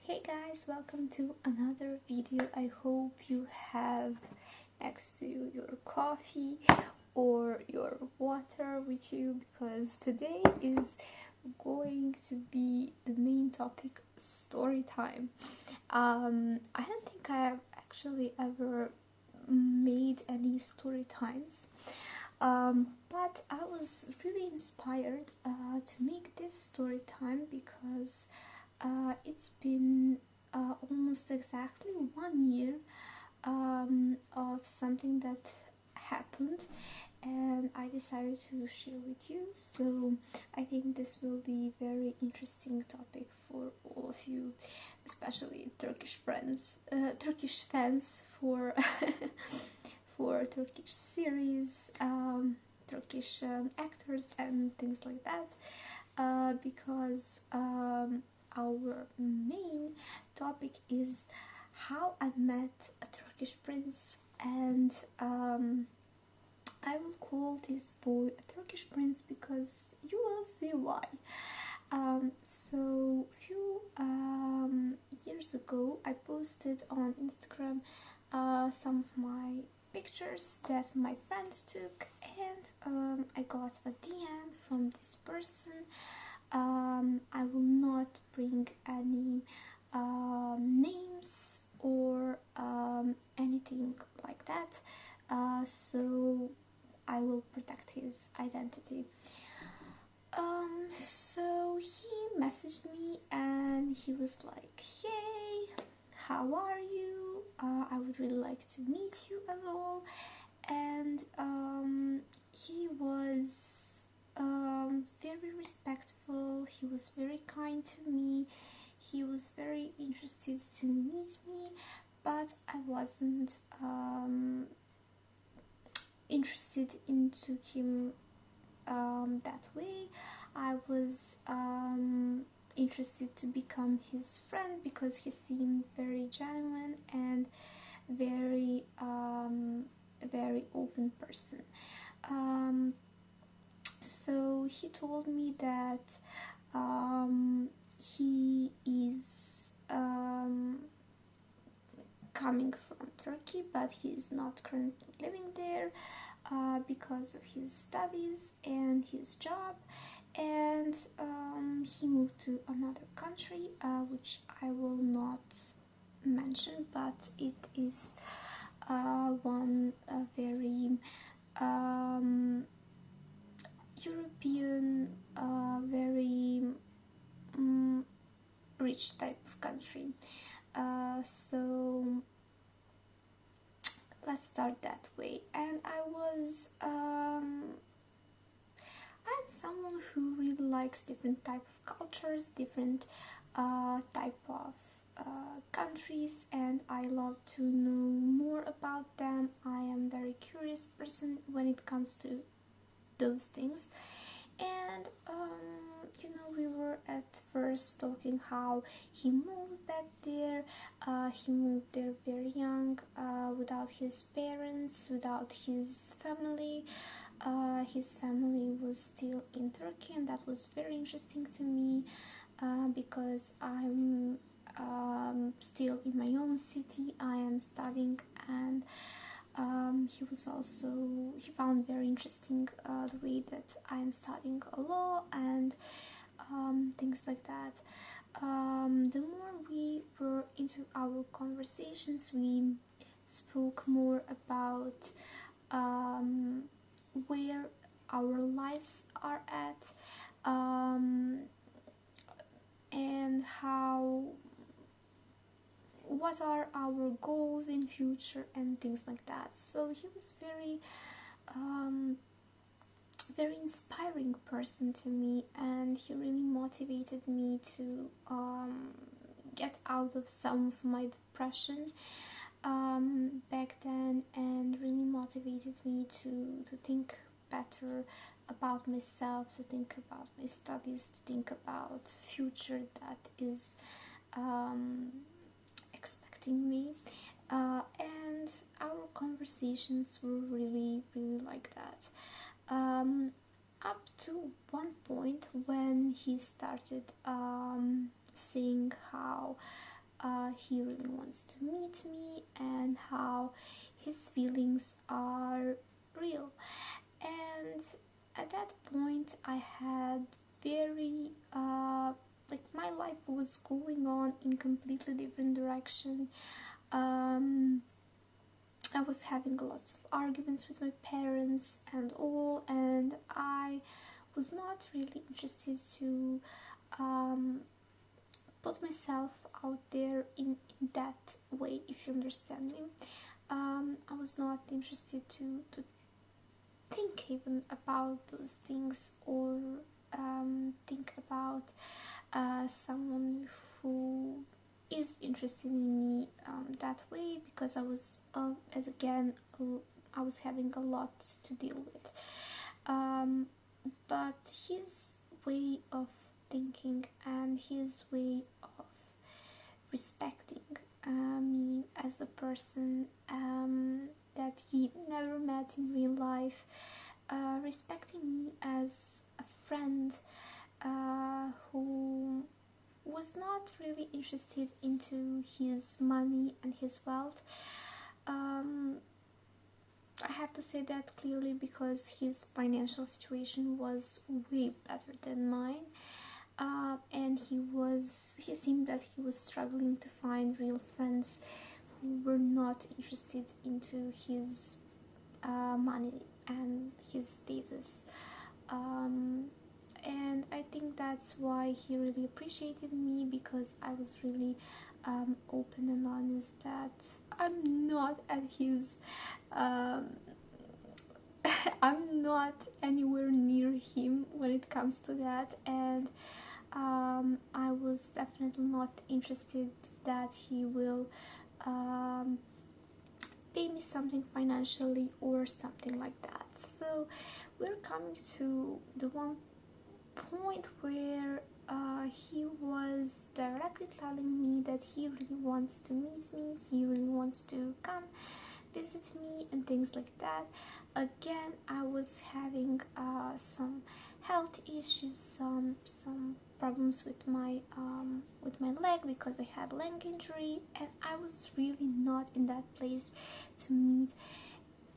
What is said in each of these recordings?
Hey guys, welcome to another video. I hope you have next to you your coffee or your water with you, because today is going to be the main topic, story time. I don't think I have actually ever made any story times, but I was really inspired to make this story time because it's been almost exactly 1 year of something that happened, and I decided to share with you. So I think this will be very interesting topic for all of you, especially Turkish friends, Turkish fans for for Turkish series, Turkish actors and things like that, because our main topic is how I met a Turkish prince, and I will call this boy a Turkish prince because you will see why. So few years ago, I posted on Instagram some of my pictures that my friend took, and I got a DM from this person. I will not bring any names or anything like that, so I will protect his identity. So he messaged me and he was like, "Hey, how are you? I would really like to meet you at all." And he was very respectful, he was very kind to me, he was very interested to meet me, but I wasn't interested into him that way. I was interested to become his friend because he seemed very genuine and very very open person. So he told me that he is coming from Turkey, but he is not currently living there because of his studies and his job, and he moved to another country, which I will not mention, but it is one very European, very rich type of country. So let's start that way. And I'm someone who really likes different type of cultures, different type of countries, and I love to know more about them. I am a very curious person when it comes to those things. And we were at first talking how he moved back there. He moved there very young, without his parents, without his family. His family was still in Turkey, and that was very interesting to me, because I'm still in my own city. I am studying, and he found very interesting the way that I am studying law and things like that. The more we were into our conversations, we spoke more about where our lives are at, and what are our goals in future and things like that. So he was very inspiring person to me, and he really motivated me to get out of some of my depression back then, and really motivated me to think better about myself, to think about my studies, to think about future that is expecting me, and our conversations were really like that, up to one point when he started saying how he really wants to meet me and how his feelings are real. And at that point I had very like my life was going on in completely different direction. I was having lots of arguments with my parents and all, and I was not really interested to put myself out there in that way, if you understand me. I was not interested to think even about those things, or think about someone who is interested in me that way, because I was as again I was having a lot to deal with. But his way of thinking and his way of respecting me as a person that he never met in real life, respecting me as a friend who was not really interested into his money and his wealth. I have to say that clearly because his financial situation was way better than mine, and he seemed that he was struggling to find real friends who were not interested into his money and his status. And I think that's why he really appreciated me, because I was really open and honest that I'm not at his I'm not anywhere near him when it comes to that. And I was definitely not interested that he will pay me something financially or something like that. So we're coming to the one point where he was directly telling me that he really wants to meet me, he really wants to come visit me and things like that. Again, I was having some health issues, some problems with my leg, because I had leg injury, and I was really not in that place to meet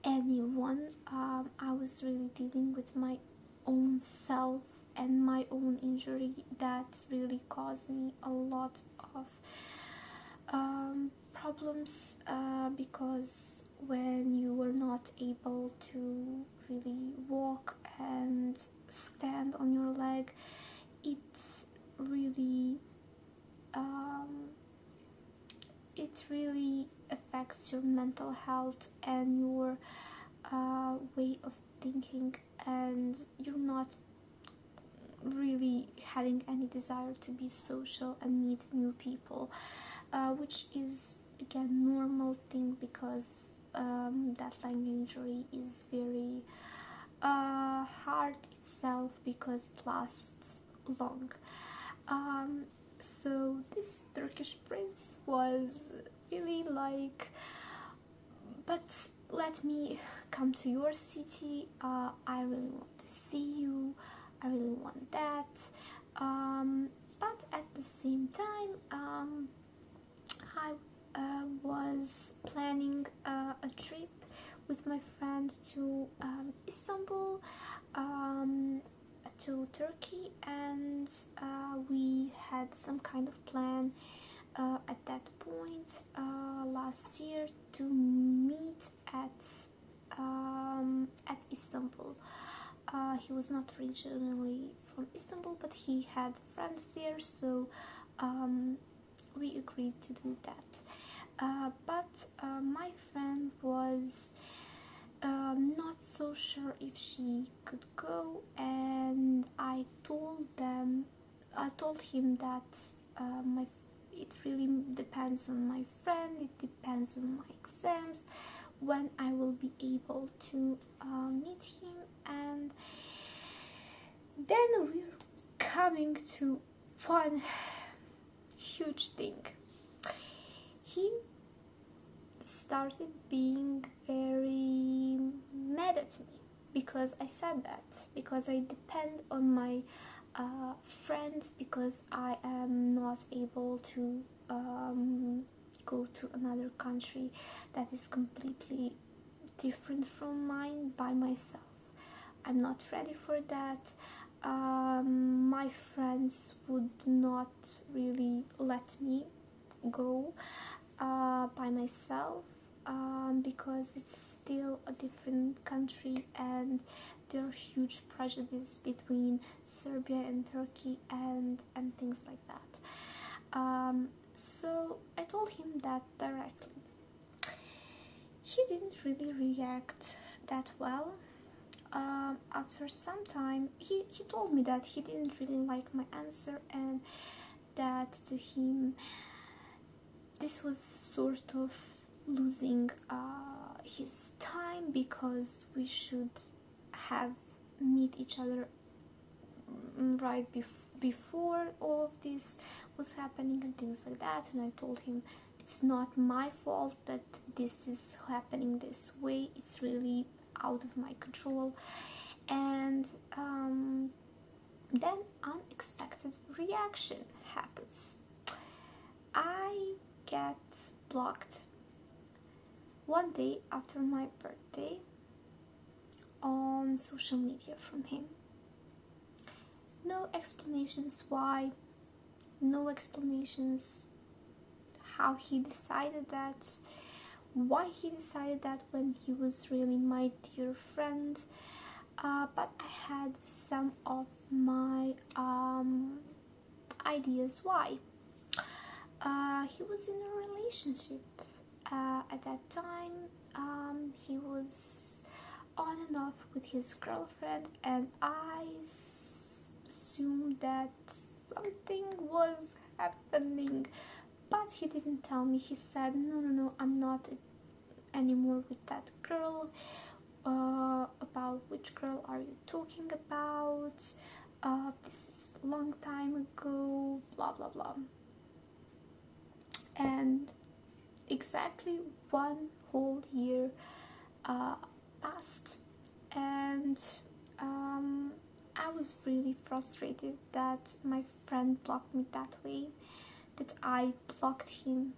anyone. I was really dealing with my own self and my own injury that really caused me a lot of problems, because when you were not able to really walk and stand on your leg, it really affects your mental health and your way of thinking, and you're not really having any desire to be social and meet new people, which is again normal thing, because that leg injury is very hard itself, because it lasts long. So this Turkish prince was really like, but let me come to your city, I really want to see you, I really want that. But at the same time, I was planning a trip with my friend to Istanbul, to Turkey, and we had some kind of plan at that point last year to meet at Istanbul. He was not originally from Istanbul, but he had friends there, so we agreed to do that. But my friend was not so sure if she could go, and I told him that it really depends on my friend, it depends on my exams, when I will be able to meet him. And then we're coming to one huge thing. He started being very mad at me because I said that, because I depend on my friend because I am not able to go to another country that is completely different from mine by myself. I'm not ready for that. My friends would not really let me go by myself because it's still a different country and there are huge prejudices between Serbia and Turkey and things like that. So I told him that directly. He didn't really react that well. After some time, he told me that he didn't really like my answer and that to him this was sort of losing his time because we should have meet each other right before all of this was happening and things like that. And I told him it's not my fault that this is happening this way, it's really out of my control. And then unexpected reaction happens. I get blocked one day after my birthday on social media from him. No explanations why, no explanations how he decided that, why he decided that when he was really my dear friend. But I had some of my ideas why. He was in a relationship at that time. He was on and off with his girlfriend, and I assumed that something was happening, but he didn't tell me. He said, no, I'm not anymore with that girl. About which girl are you talking about? This is a long time ago, blah blah blah. And exactly 1 whole year passed, and I was really frustrated that my friend blocked me that way, that I blocked him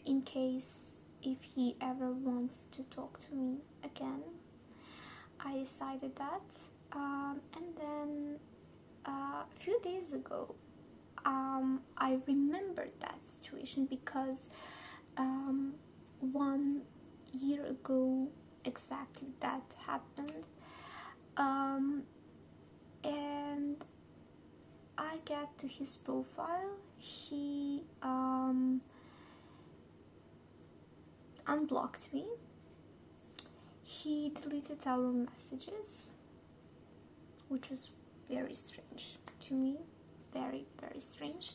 in case if he ever wants to talk to me again. I decided that, and then a few days ago I remembered that situation because 1 year ago exactly that happened, and I get to his profile. He unblocked me. He deleted our messages, which was very strange to me, very strange.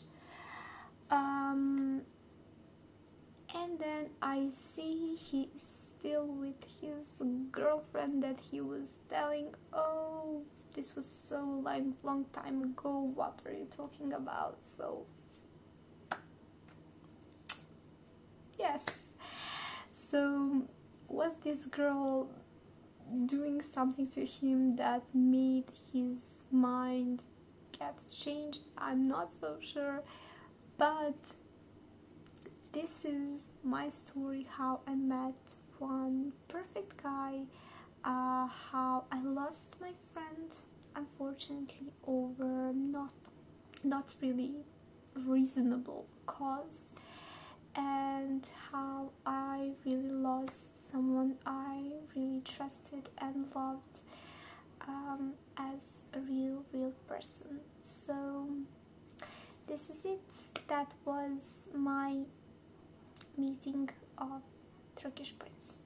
And then I see he is still with his girlfriend that he was telling, oh, this was so long time ago, what are you talking about? So yes, so was this girl doing something to him that made his mind get changed? I'm not so sure, but this is my story, how I met one perfect guy, how I lost my friend unfortunately over not really reasonable cause, and how I really lost someone I really trusted and loved as a real person. So this is it. That was my meeting of Turkish prince.